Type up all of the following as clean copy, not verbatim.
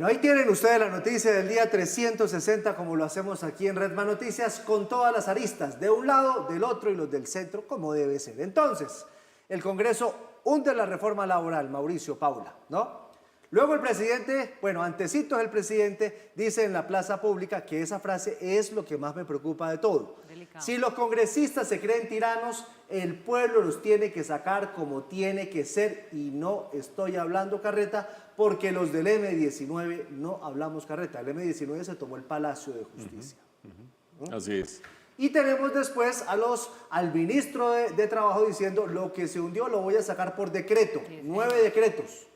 Ahí tienen ustedes la noticia del día 360, como lo hacemos aquí en Redman Noticias, con todas las aristas, de un lado, del otro y los del centro, como debe ser. Entonces, el Congreso hunde la reforma laboral, Mauricio Paula, ¿no? Luego el presidente, bueno, antecitos el presidente, dice en la plaza pública que esa frase es lo que más me preocupa de todo. Delicado. Si los congresistas se creen tiranos, el pueblo los tiene que sacar como tiene que ser, y no estoy hablando carreta, porque los del M19 no hablamos carreta. El M19 se tomó el Palacio de Justicia. Así es. Y tenemos después al ministro de Trabajo diciendo: lo que se hundió lo voy a sacar por decreto, 9 decretos.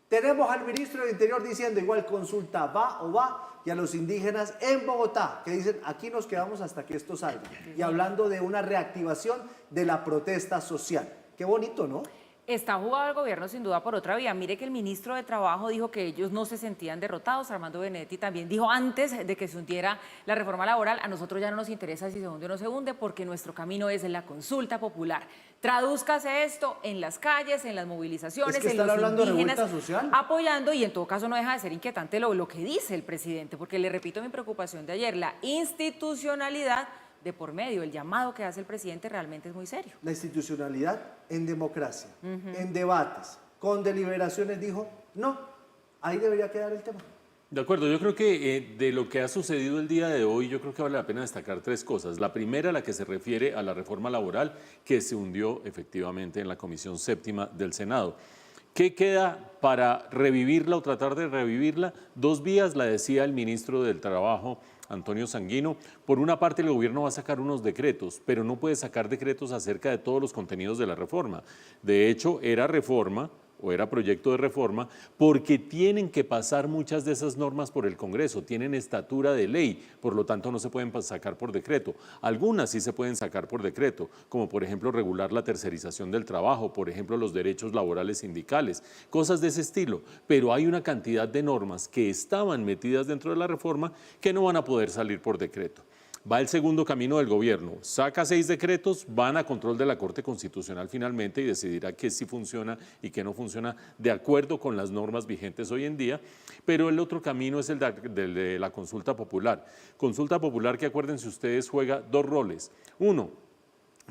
Tenemos al ministro del Interior diciendo igual consulta va o va, y a los indígenas en Bogotá que dicen aquí nos quedamos hasta que esto salga. Y hablando de una reactivación de la protesta social. Qué bonito, ¿no? Está jugado el gobierno sin duda por otra vía. Mire que el ministro de Trabajo dijo que ellos no se sentían derrotados. Armando Benedetti también dijo antes de que se hundiera la reforma laboral: a nosotros ya no nos interesa si se hunde o no se hunde, porque nuestro camino es en la consulta popular. Tradúzcase esto en las calles, en las movilizaciones, Es que en están los hablando de indígenas revuelta social. apoyando, y en todo caso no deja de ser inquietante lo que dice el presidente, porque le repito mi preocupación de ayer: la institucionalidad de por medio. El llamado que hace el presidente realmente es muy serio. La institucionalidad en democracia, en debates, con deliberaciones, dijo no, ahí debería quedar el tema. De acuerdo, yo creo que de lo que ha sucedido el día de hoy, yo creo que vale la pena destacar tres cosas. La primera, la que se refiere a la reforma laboral, que se hundió efectivamente en la Comisión Séptima del Senado. ¿Qué queda para revivirla o tratar de revivirla? Dos vías, la decía el ministro del Trabajo, Antonio Sanguino. Por una parte, el gobierno va a sacar unos decretos, pero no puede sacar decretos acerca de todos los contenidos de la reforma. De hecho, era reforma o era proyecto de reforma porque tienen que pasar muchas de esas normas por el Congreso, tienen estatura de ley, por lo tanto no se pueden sacar por decreto. Algunas sí se pueden sacar por decreto, como por ejemplo regular la tercerización del trabajo, por ejemplo los derechos laborales sindicales, cosas de ese estilo, pero hay una cantidad de normas que estaban metidas dentro de la reforma que no van a poder salir por decreto. Va el segundo camino del gobierno, saca 6 decretos, van a control de la Corte Constitucional finalmente y decidirá qué sí funciona y qué no funciona de acuerdo con las normas vigentes hoy en día, pero el otro camino es el de la consulta popular. Consulta popular que, acuérdense ustedes, juega dos roles. Uno,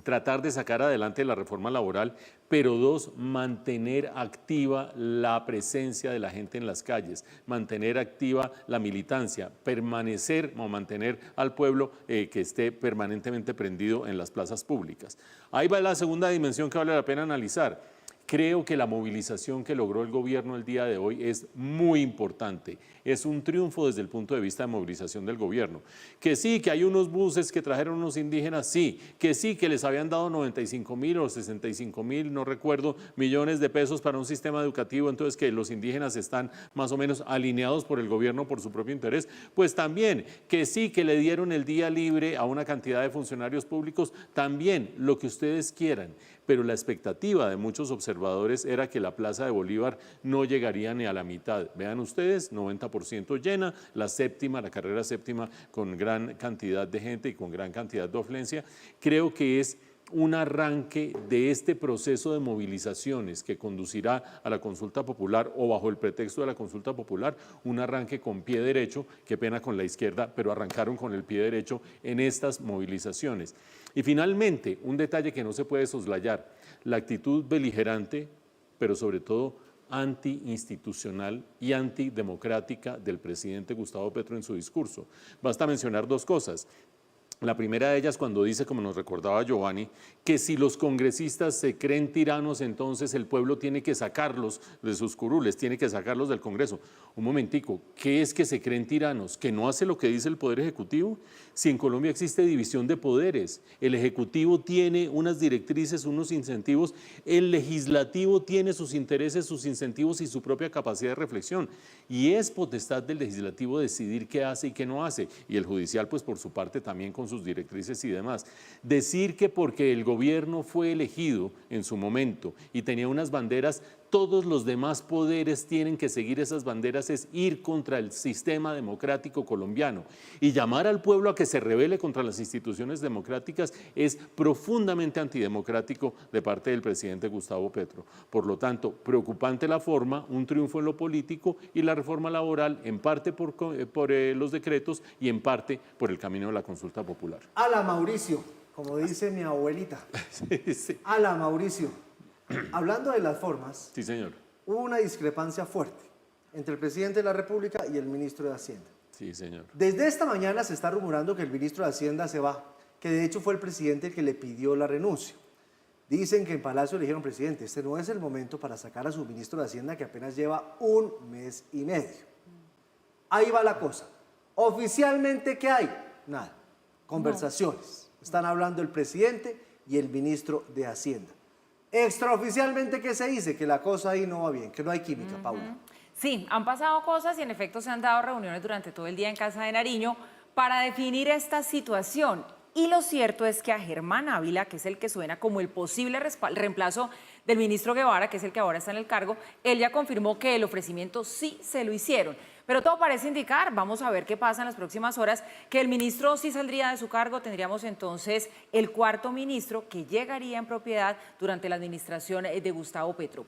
tratar de sacar adelante la reforma laboral, pero dos, mantener activa la presencia de la gente en las calles, mantener activa la militancia, permanecer o mantener al pueblo que esté permanentemente prendido en las plazas públicas. Ahí va la segunda dimensión que vale la pena analizar. Creo que la movilización que logró el gobierno el día de hoy es muy importante. Es un triunfo desde el punto de vista de movilización del gobierno. Que sí, que hay unos buses que trajeron unos indígenas, sí. Que les habían dado 95.000 o 65.000, no recuerdo, millones de pesos para un sistema educativo, entonces que los indígenas están más o menos alineados por el gobierno por su propio interés. Pues también, que sí, que le dieron el día libre a una cantidad de funcionarios públicos, también, lo que ustedes quieran. Pero la expectativa de muchos observadores era que la Plaza de Bolívar no llegaría ni a la mitad. Vean ustedes, 90% llena, la carrera séptima con gran cantidad de gente y con gran cantidad de afluencia. Creo que es un arranque de este proceso de movilizaciones que conducirá a la consulta popular, o bajo el pretexto de la consulta popular, un arranque con pie derecho, qué pena con la izquierda, pero arrancaron con el pie derecho en estas movilizaciones. Y finalmente, un detalle que no se puede soslayar, la actitud beligerante, pero sobre todo antiinstitucional y antidemocrática del presidente Gustavo Petro en su discurso. Basta mencionar dos cosas. La primera de ellas, cuando dice, como nos recordaba Giovanni, que si los congresistas se creen tiranos, entonces el pueblo tiene que sacarlos de sus curules, tiene que sacarlos del Congreso. Un momentico, ¿qué es que se creen tiranos? ¿Que no hace lo que dice el Poder Ejecutivo? Si en Colombia existe división de poderes, el Ejecutivo tiene unas directrices, unos incentivos, el Legislativo tiene sus intereses, sus incentivos y su propia capacidad de reflexión. Y es potestad del Legislativo decidir qué hace y qué no hace. Y el Judicial, pues por su parte, también con sus directrices y demás. Decir que porque el gobierno fue elegido en su momento y tenía unas banderas todos los demás poderes tienen que seguir esas banderas, es ir contra el sistema democrático colombiano. Y llamar al pueblo a que se rebele contra las instituciones democráticas es profundamente antidemocrático de parte del presidente Gustavo Petro. Por lo tanto, preocupante la forma, un triunfo en lo político y la reforma laboral en parte por los decretos y en parte por el camino de la consulta popular. Ala Mauricio, como dice mi abuelita. Sí, sí. Ala Mauricio, hablando de las formas, Sí, señor. hubo una discrepancia fuerte entre el presidente de la República y el ministro de Hacienda. Sí, señor. Desde esta mañana se está rumorando que el ministro de Hacienda se va, que de hecho fue el presidente el que le pidió la renuncia. Dicen que en Palacio le dijeron, presidente, este no es el momento para sacar a su ministro de Hacienda que apenas lleva 1 mes y medio. Ahí va la cosa. Oficialmente, ¿qué hay? Nada. Conversaciones. Están hablando el presidente y el ministro de Hacienda. Extraoficialmente, ¿qué se dice? Que la cosa ahí no va bien, que no hay química, Paula. Sí, han pasado cosas y en efecto se han dado reuniones durante todo el día en Casa de Nariño para definir esta situación. Y lo cierto es que a Germán Ávila, que es el que suena como el posible reemplazo del ministro Guevara, que es el que ahora está en el cargo, él ya confirmó que el ofrecimiento sí se lo hicieron. Pero todo parece indicar, vamos a ver qué pasa en las próximas horas, que el ministro sí saldría de su cargo. Tendríamos entonces el 4.º ministro que llegaría en propiedad durante la administración de Gustavo Petro.